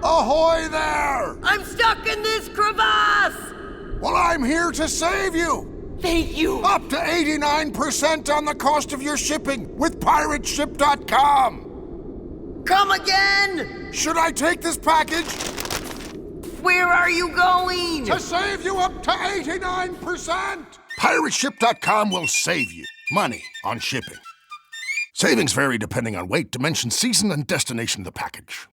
Ahoy there! I'm stuck in this crevasse! Well, I'm here to save you! Thank you! Up to 89% on the cost of your shipping with pirateship.com! Come again! Should I take this package? Where are you going? To save you up to 89%! Pirateship.com will save you money on shipping. Savings vary depending on weight, dimension, season, and destination of the package.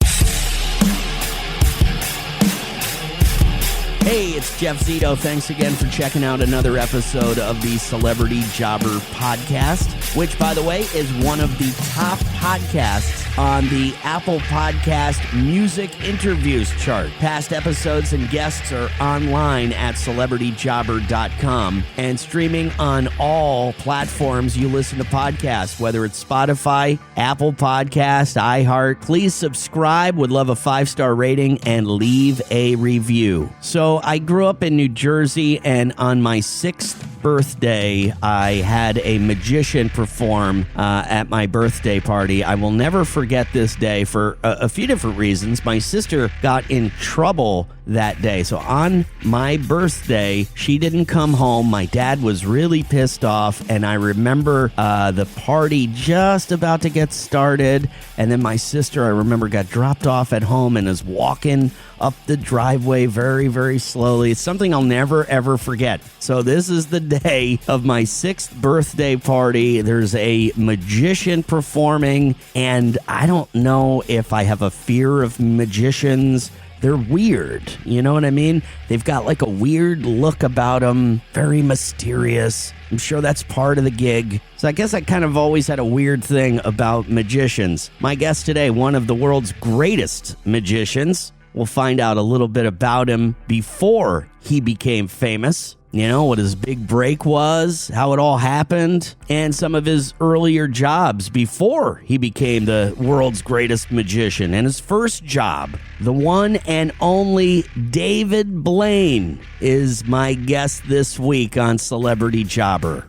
Hey, it's Jeff Zito. Thanks again for checking out another episode of the Celebrity Jobber podcast, which, by the way, is one of the top podcasts on the Apple Podcast Music Interviews chart. Past episodes and guests are online at celebrityjobber.com and streaming on all platforms you listen to podcasts, whether it's Spotify, Apple Podcast, iHeart. Please subscribe. Would love a 5-star rating and leave a review. So I grew up in New Jersey, and on my 6th birthday, I had a magician perform at my birthday party. I will never forget this day for a few different reasons. My sister got in trouble that day. So on my birthday, she didn't come home. My dad was really pissed off, and I remember the party just about to get started, and then my sister, I remember, got dropped off at home and is walking up the driveway very, very slowly. It's something I'll never, ever forget. So this is the day of my 6th birthday party. There's a magician performing, and I don't know if I have a fear of magicians. They're weird, you know what I mean? They've got like a weird look about them, very mysterious. I'm sure that's part of the gig. So I guess I kind of always had a weird thing about magicians. My guest today, one of the world's greatest magicians. We'll find out a little bit about him before he became famous. You know, what his big break was, how it all happened, and some of his earlier jobs before he became the world's greatest magician. And his first job, the one and only David Blaine, is my guest this week on Celebrity Jobber.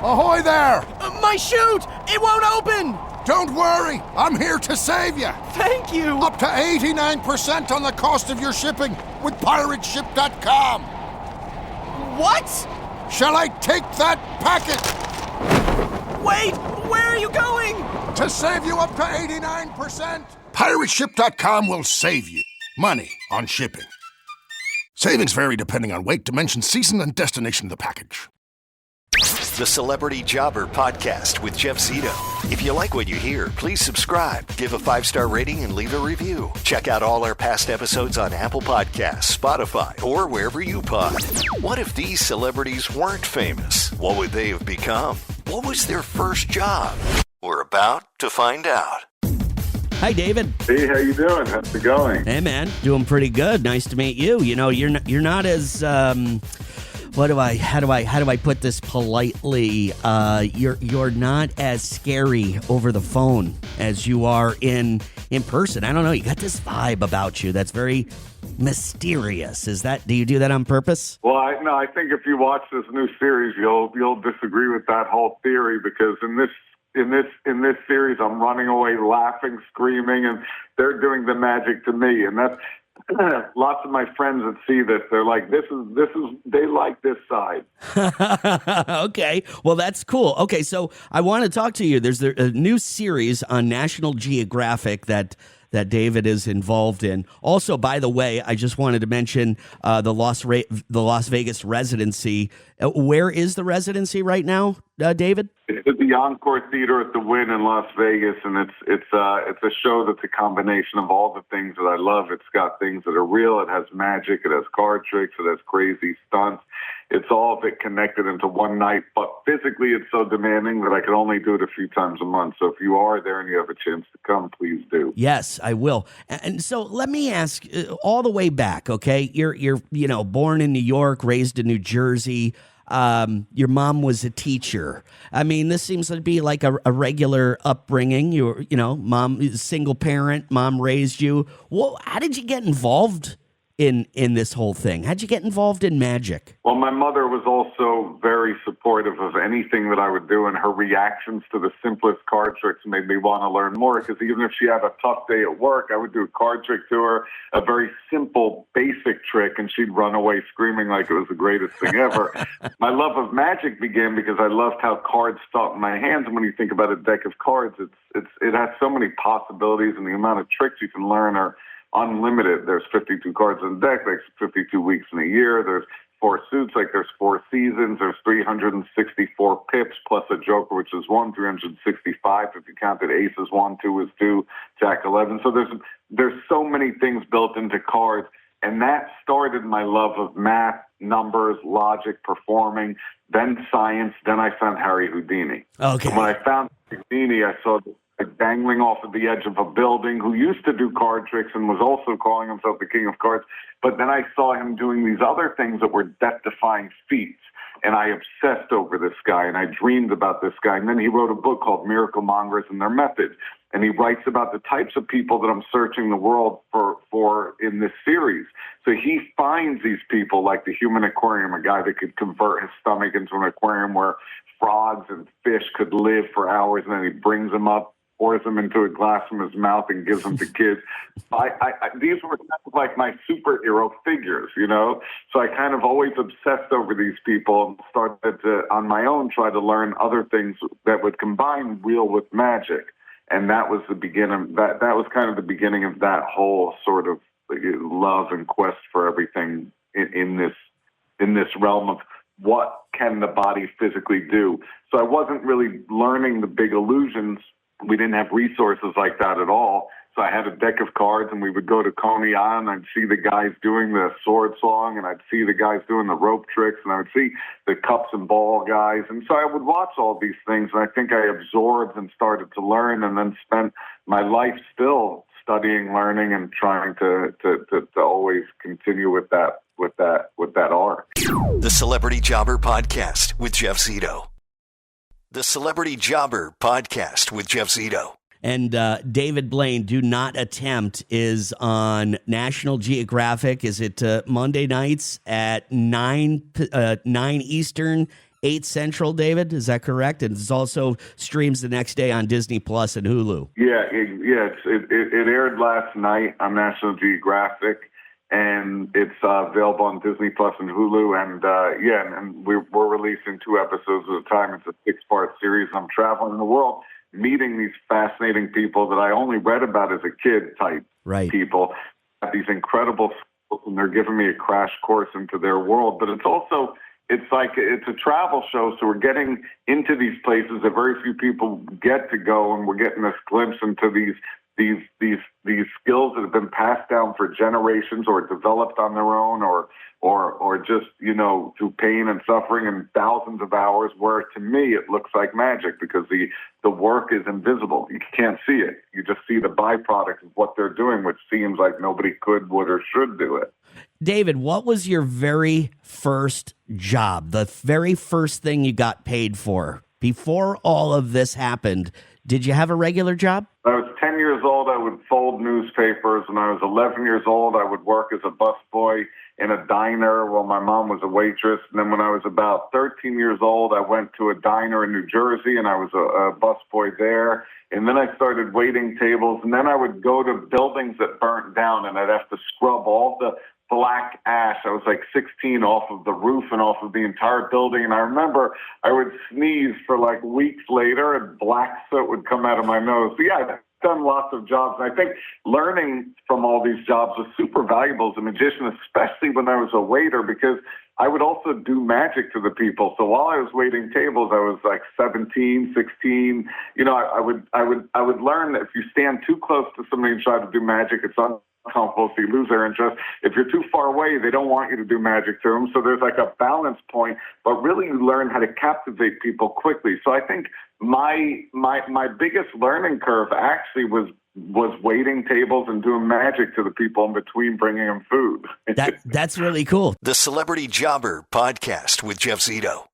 Ahoy there! My chute! It won't open! Don't worry, I'm here to save you. Thank you! Up to 89% on the cost of your shipping with pirateship.com. What? Shall I take that packet? Wait! Where are you going? To save you up to 89%. Pirateship.com will save you money on shipping. Savings vary depending on weight, dimension, season, and destination of the package. The Celebrity Jobber Podcast with Jeff Zito. If you like what you hear, please subscribe, give a 5-star rating, and leave a review. Check out all our past episodes on Apple Podcasts, Spotify, or wherever you pod. What if these celebrities weren't famous? What would they have become? What was their first job? We're about to find out. Hi, David. Hey, how you doing? How's it going? Hey, man. Doing pretty good. Nice to meet you. You know, you're not as... how do I put this politely? You're not as scary over the phone as you are in person. I don't know. You got this vibe about you that's very mysterious. Do you do that on purpose? Well, I think if you watch this new series, you'll disagree with that whole theory, because in this series, I'm running away, laughing, screaming, and they're doing the magic to me, and that's. Lots of my friends that see this, they're like, this is, they like this side. Okay. Well, that's cool. Okay. So I want to talk to you. There's a new series on National Geographic that David is involved in. Also, by the way, I just wanted to mention the Las Vegas residency. Where is the residency right now, David? It's at the Encore Theater at the Wynn in Las Vegas, and it's a show that's a combination of all the things that I love. It's got things that are real. It has magic. It has card tricks. It has crazy stunts. It's all of it connected into one night, but physically it's so demanding that I can only do it a few times a month. So if you are there and you have a chance to come, please do. Yes, I will. And so let me ask, all the way back, okay? You're born in New York, raised in New Jersey. Your mom was a teacher. I mean, this seems to be like a regular upbringing. Mom, single parent, mom raised you. Well, how did you get involved in this whole thing? How'd you get involved in magic? Well, my mother was also very supportive of anything that I would do, and her reactions to the simplest card tricks made me want to learn more, because even if she had a tough day at work, I would do a card trick to her, a very simple, basic trick, and she'd run away screaming like it was the greatest thing ever. My love of magic began because I loved how cards felt in my hands, and when you think about a deck of cards, it has so many possibilities, and the amount of tricks you can learn are unlimited. There's 52 cards in the deck, there's 52 weeks in a year, there's 4 suits, like there's 4 seasons, there's 364 pips plus a joker, which is 1, 365 if you counted aces, 1, 2 is 2, jack 11. So there's so many things built into cards, and that started my love of math, numbers, logic, performing, then science, then I found Harry Houdini. Okay. And when I found Houdini, I saw dangling off of the edge of a building, who used to do card tricks and was also calling himself the king of cards. But then I saw him doing these other things that were death-defying feats. And I obsessed over this guy, and I dreamed about this guy. And then he wrote a book called Miracle Mongers and Their Methods. And he writes about the types of people that I'm searching the world for in this series. So he finds these people like the human aquarium, a guy that could convert his stomach into an aquarium where frogs and fish could live for hours, and then he brings them up, pours them into a glass from his mouth, and gives them to kids. These were kind of like my superhero figures, you know? So I kind of always obsessed over these people and started to, on my own, try to learn other things that would combine real with magic. And that was the beginning. That was kind of the beginning of that whole sort of love and quest for everything in this realm of what can the body physically do. So I wasn't really learning the big illusions. We didn't have resources like that at all. So I had a deck of cards, and we would go to Coney Island. I'd see the guys doing the sword song, and I'd see the guys doing the rope tricks, and I would see the cups and ball guys. And so I would watch all these things, and I think I absorbed and started to learn, and then spent my life still studying, learning, and trying to always continue with that art. The Celebrity Jobber Podcast with Jeff Zito. The Celebrity Jobber Podcast with Jeff Zito. And David Blaine, Do Not Attempt, is on National Geographic. Is it Monday nights at 9 Eastern, 8 Central, David? Is that correct? And it's also streams the next day on Disney Plus and Hulu. Yeah, it aired last night on National Geographic, and it's available on Disney Plus and Hulu. And we're releasing 2 episodes at a time. It's a 6-part series. I'm traveling the world, meeting these fascinating people that I only read about as a kid type people. Have these incredible skills, and they're giving me a crash course into their world. But it's a travel show, so we're getting into these places that very few people get to go, and we're getting this glimpse into these skills that have been passed down for generations, or developed on their own, or just, you know, through pain and suffering and thousands of hours, where to me it looks like magic, because the work is invisible. You can't see it. You just see the byproduct of what they're doing, which seems like nobody could, would, or should do it. David, what was your very first job? The very first thing you got paid for? Before all of this happened, did you have a regular job? I was 10 years old. I would fold newspapers. When I was 11 years old, I would work as a busboy in a diner while my mom was a waitress. And then when I was about 13 years old, I went to a diner in New Jersey, and I was a busboy there. And then I started waiting tables. And then I would go to buildings that burnt down, and I'd have to scrub all the black ash. I was like 16 off of the roof and off of the entire building. And I remember I would sneeze for like weeks later, and black soot would come out of my nose. So yeah, I've done lots of jobs. And I think learning from all these jobs was super valuable as a magician, especially when I was a waiter, because I would also do magic to the people. So while I was waiting tables, I was like 17, 16. You know, I would learn that if you stand too close to somebody and try to do magic, it's uncomfortable, so you lose their interest. If you're too far away, they don't want you to do magic to them. So there's like a balance point, but really you learn how to captivate people quickly. So I think my biggest learning curve actually was waiting tables and doing magic to the people in between bringing them food. That's really cool. The Celebrity Jobber Podcast with Jeff Zito.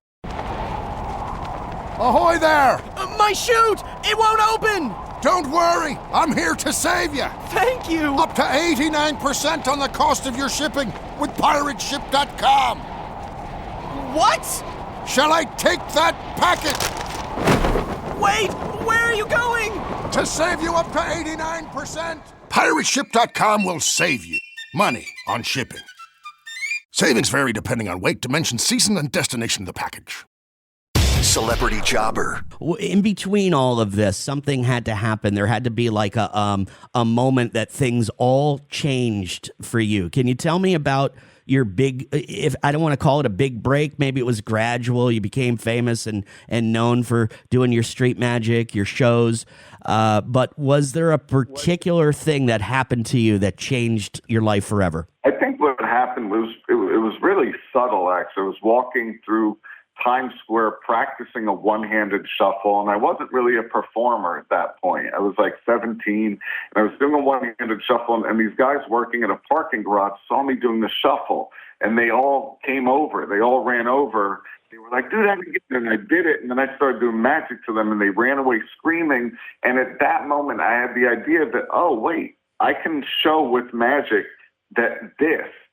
Ahoy there! My chute! It won't open! Don't worry, I'm here to save you. Thank you! Up to 89% on the cost of your shipping with PirateShip.com. What? Shall I take that packet? Wait! Where are you going? To save you up to 89%. PirateShip.com will save you money on shipping. Savings vary depending on weight, dimension, season, and destination of the package. Celebrity Jobber. In between all of this, something had to happen. There had to be like a moment that things all changed for you. Can you tell me about your big, if I don't want to call it a big break, maybe it was gradual. You became famous and known for doing your street magic, your shows. But was there a particular thing that happened to you that changed your life forever? I think what happened was it was really subtle, actually. I was walking through Times Square practicing a one-handed shuffle, and I wasn't really a performer at that point. I was like 17, and I was doing a one-handed shuffle, and these guys working at a parking garage saw me doing the shuffle, and they all came over. They all ran over. They were like, dude, I can get it. And I did it, and then I started doing magic to them, and they ran away screaming. And at that moment, I had the idea that, oh, wait, I can show with magic that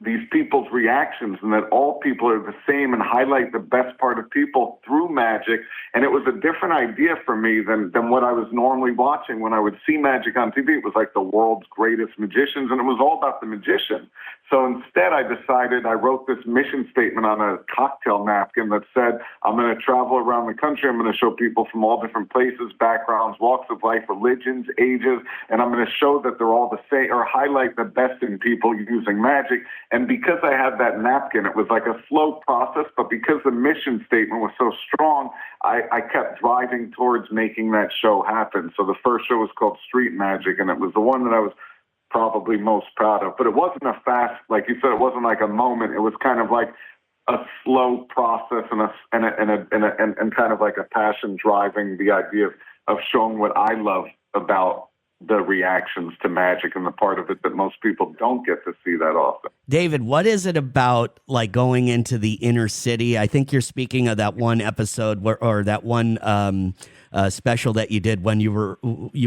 these people's reactions and that all people are the same and highlight the best part of people through magic. And it was a different idea for me than what I was normally watching. When I would see magic on TV, it was like the world's greatest magicians, and it was all about the magician. So instead, I decided, I wrote this mission statement on a cocktail napkin that said, I'm going to travel around the country. I'm going to show people from all different places, backgrounds, walks of life, religions, ages, and I'm going to show that they're all the same, or highlight the best in people using magic. And because I had that napkin, it was like a slow process, but because the mission statement was so strong, I kept driving towards making that show happen. So the first show was called Street Magic, and it was the one that I was probably most proud of. But it wasn't a fast, like you said, it wasn't like a moment. It was kind of like a slow process and kind of like a passion driving the idea of showing what I love about the reactions to magic and the part of it that most people don't get to see that often. David, what is it about like going into the inner city? I think you're speaking of that one episode or that one special that you did when you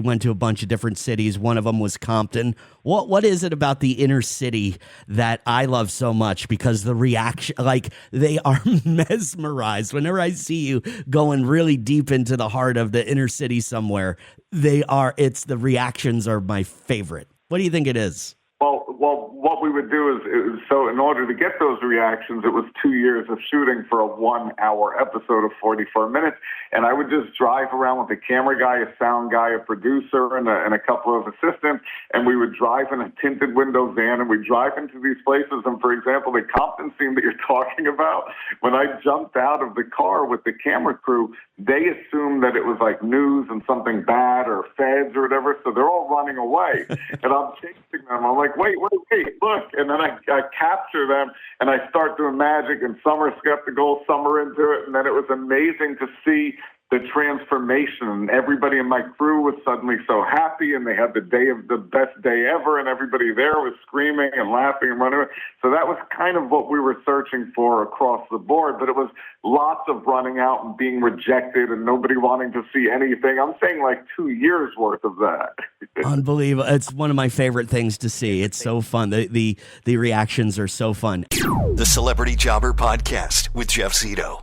went to a bunch of different cities. One of them was Compton. What is it about the inner city that I love so much? Because the reaction, like they are mesmerized. Whenever I see you going really deep into the heart of the inner city somewhere, it's the reactions are my favorite. What do you think it is? Well, what we would do is so in order to get those reactions, it was 2 years of shooting for a 1-hour episode of 44 minutes. And I would just drive around with a camera guy, a sound guy, a producer, and a couple of assistants. And we would drive in a tinted window van, and we'd drive into these places. And for example, the Compton scene that you're talking about, when I jumped out of the car with the camera crew, they assumed that it was like news and something bad or feds or whatever. So they're all running away. And I'm chasing them. I'm like, wait, look. And then I capture them, and I start doing magic, and some are skeptical, some are into it. And then it was amazing to see the transformation. And everybody in my crew was suddenly so happy, and they had the best day ever, and everybody there was screaming and laughing and running. So that was kind of what we were searching for across the board. But it was lots of running out and being rejected and nobody wanting to see anything. I'm saying like 2 years worth of that. Unbelievable. It's one of my favorite things to see. It's so fun. The reactions are so fun. The Celebrity Jobber Podcast with Jeff Zito.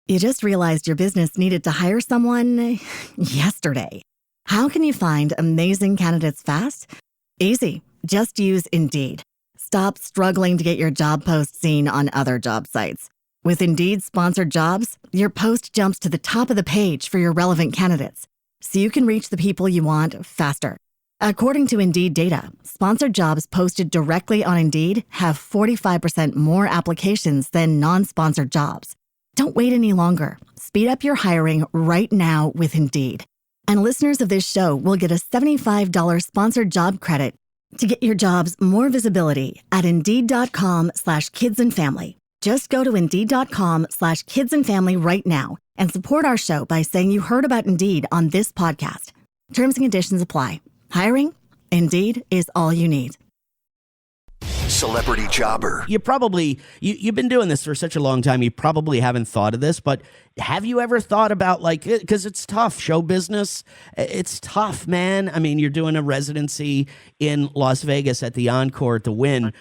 You just realized your business needed to hire someone yesterday. How can you find amazing candidates fast? Easy. Just use Indeed. Stop struggling to get your job post seen on other job sites. With Indeed sponsored jobs, your post jumps to the top of the page for your relevant candidates, so you can reach the people you want faster. According to Indeed data, sponsored jobs posted directly on Indeed have 45% more applications than non-sponsored jobs. Don't wait any longer. Speed up your hiring right now with Indeed. And listeners of this show will get a $75 sponsored job credit to get your jobs more visibility at Indeed.com/kidsandfamily. Just go to Indeed.com/kidsandfamily right now and support our show by saying you heard about Indeed on this podcast. Terms and conditions apply. Hiring? Indeed is all you need. Celebrity Jobber. You've been doing this for such a long time, you probably haven't thought of this, but have you ever thought about, like, because it's tough, show business, it's tough, man. I mean, you're doing a residency in Las Vegas at the Encore at the Wynn.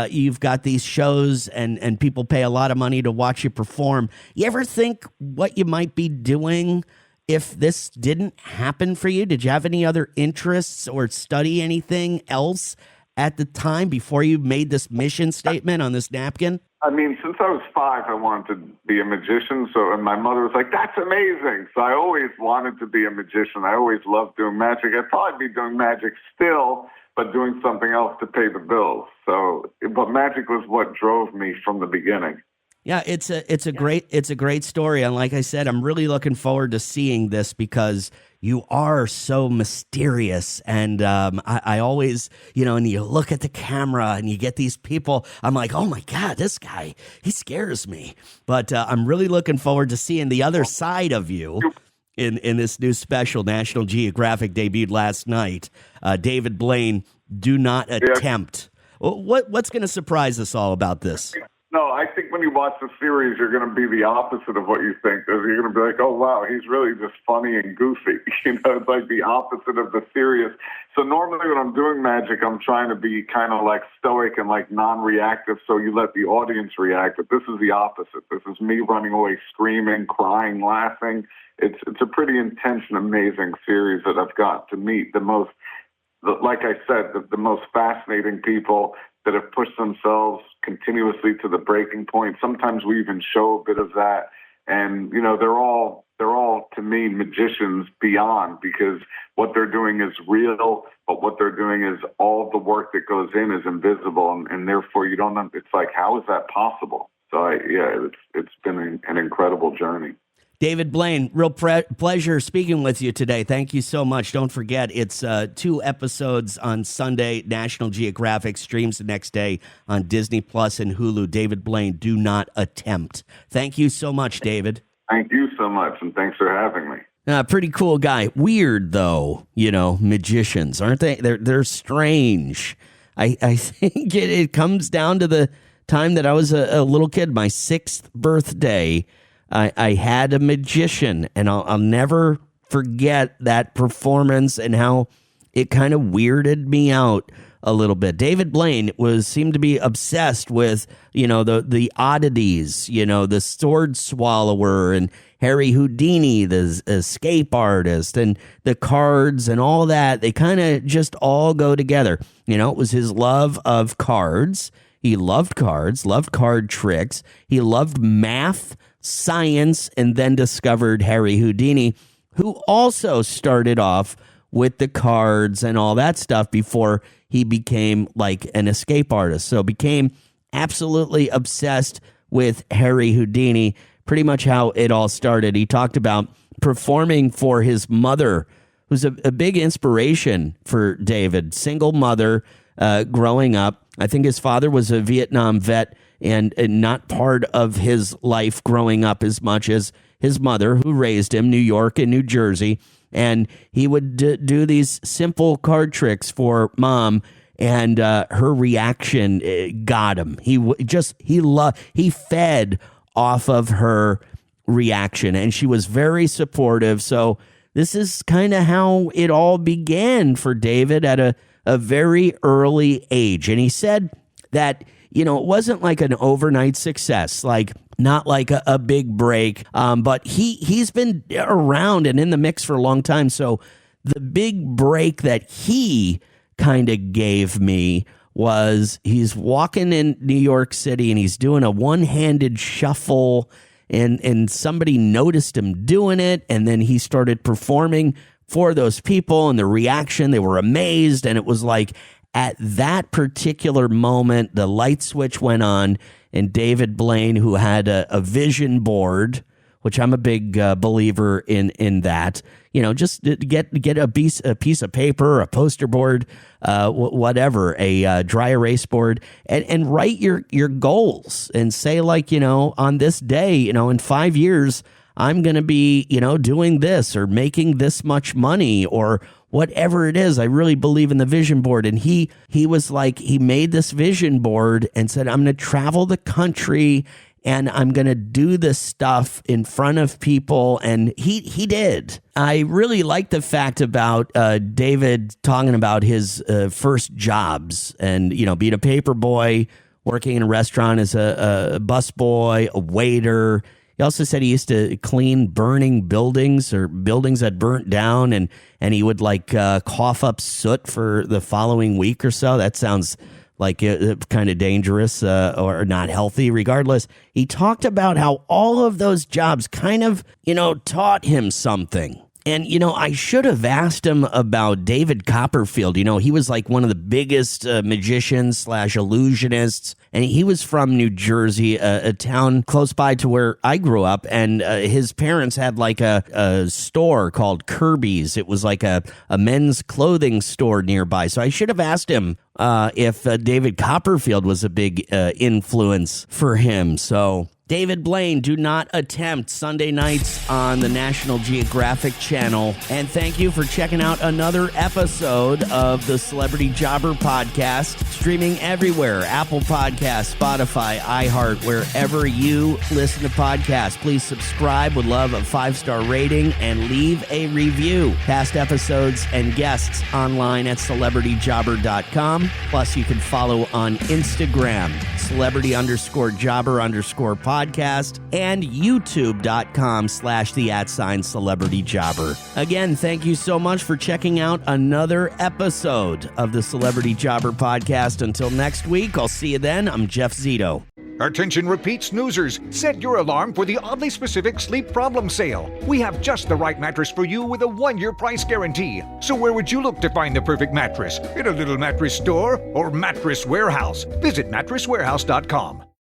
You've got these shows and people pay a lot of money to watch you perform. You ever think what you might be doing if this didn't happen for you? Did you have any other interests or study anything else at the time before you made this mission statement on this napkin? I mean, since I was 5, I wanted to be a magician. And my mother was like, "That's amazing." So I always wanted to be a magician. I always loved doing magic. I'd probably be doing magic still, but doing something else to pay the bills. But magic was what drove me from the beginning. Yeah, it's a great story, and like I said, I'm really looking forward to seeing this because you are so mysterious, and I always, and you look at the camera and you get these people, I'm like, oh my God, this guy, he scares me. But I'm really looking forward to seeing the other side of you in this new special. National Geographic debuted last night. David Blaine, Do Not Attempt. What's going to surprise us all about this? No, I think when you watch the series, you're going to be the opposite of what you think. You're going to be like, oh, wow, he's really just funny and goofy. It's like the opposite of the serious. So normally when I'm doing magic, I'm trying to be kind of like stoic and like non-reactive, so you let the audience react. But this is the opposite. This is me running away, screaming, crying, laughing. It's a pretty intense and amazing series that I've got to meet the most, like I said, the most fascinating people that have pushed themselves continuously to the breaking point. Sometimes we even show a bit of that. And, they're all to me magicians beyond, because what they're doing is real, but what they're doing is all the work that goes in is invisible. And therefore you don't know. It's like, how is that possible? So it's been an incredible journey. David Blaine, real pleasure speaking with you today. Thank you so much. Don't forget, it's 2 episodes on Sunday. National Geographic streams the next day on Disney Plus and Hulu. David Blaine, Do Not Attempt. Thank you so much, David. Thank you so much, and thanks for having me. Pretty cool guy. Weird, though, magicians, aren't they? They're strange. I think it comes down to the time that I was a little kid, my 6th birthday. I had a magician, and I'll never forget that performance and how it kind of weirded me out a little bit. David Blaine seemed to be obsessed with, the oddities, the sword swallower and Harry Houdini, the escape artist, and the cards and all that. They kind of just all go together. It was his love of cards. He loved cards, loved card tricks. He loved math, science, and then discovered Harry Houdini, who also started off with the cards and all that stuff before he became like an escape artist. So became absolutely obsessed with Harry Houdini, pretty much how it all started. He talked about performing for his mother, who's a big inspiration for David, single mother growing up. I think his father was a Vietnam vet and not part of his life growing up as much as his mother, who raised him, New York and New Jersey. And he would do these simple card tricks for mom, and her reaction got him. He fed off of her reaction, and she was very supportive. So this is kind of how it all began for David at a very early age. And he said that, it wasn't like an overnight success, like not like a big break, but he's been around and in the mix for a long time. So the big break that he kind of gave me was he's walking in New York City and he's doing a one-handed shuffle, and somebody noticed him doing it, and then he started performing for those people, and the reaction, they were amazed. And it was like at that particular moment, the light switch went on, and David Blaine, who had a vision board, which I'm a big believer in that, just get a piece of paper, a poster board, whatever, a dry erase board, and write your goals and say, like, on this day, in 5 years, I'm going to be, doing this or making this much money or whatever it is, I really believe in the vision board. And he was like, he made this vision board and said, I'm going to travel the country and I'm going to do this stuff in front of people. And he did. I really like the fact about David talking about his first jobs and, being a paper boy, working in a restaurant as a busboy, a waiter. He also said he used to clean burning buildings or buildings that burnt down, and he would cough up soot for the following week or so. That sounds like kind of dangerous or not healthy. Regardless, he talked about how all of those jobs kind of, taught him something. And, I should have asked him about David Copperfield. He was like one of the biggest magicians / illusionists. And he was from New Jersey, a town close by to where I grew up. And his parents had like a store called Kirby's. It was like a men's clothing store nearby. So I should have asked him if David Copperfield was a big influence for him. So David Blaine, do not attempt Sunday nights on the National Geographic Channel. And thank you for checking out another episode of the Celebrity Jobber Podcast, streaming everywhere, Apple Podcasts, Spotify, iHeart, wherever you listen to podcasts. Please subscribe, would love a 5-star rating, and leave a review. Past episodes and guests online at celebrityjobber.com. Plus, you can follow on Instagram, celebrity_jobber_podcast, and youtube.com/the@celebrityjobber. Again, thank you so much for checking out another episode of the Celebrity Jobber Podcast. Until next week, I'll see you then. I'm Jeff Zito. Attention repeat snoozers, set your alarm for the oddly specific sleep problem sale. We have just the right mattress for you with a 1-year price guarantee. So where would you look to find the perfect mattress? In a little mattress store or mattress warehouse? Visit mattresswarehouse.com.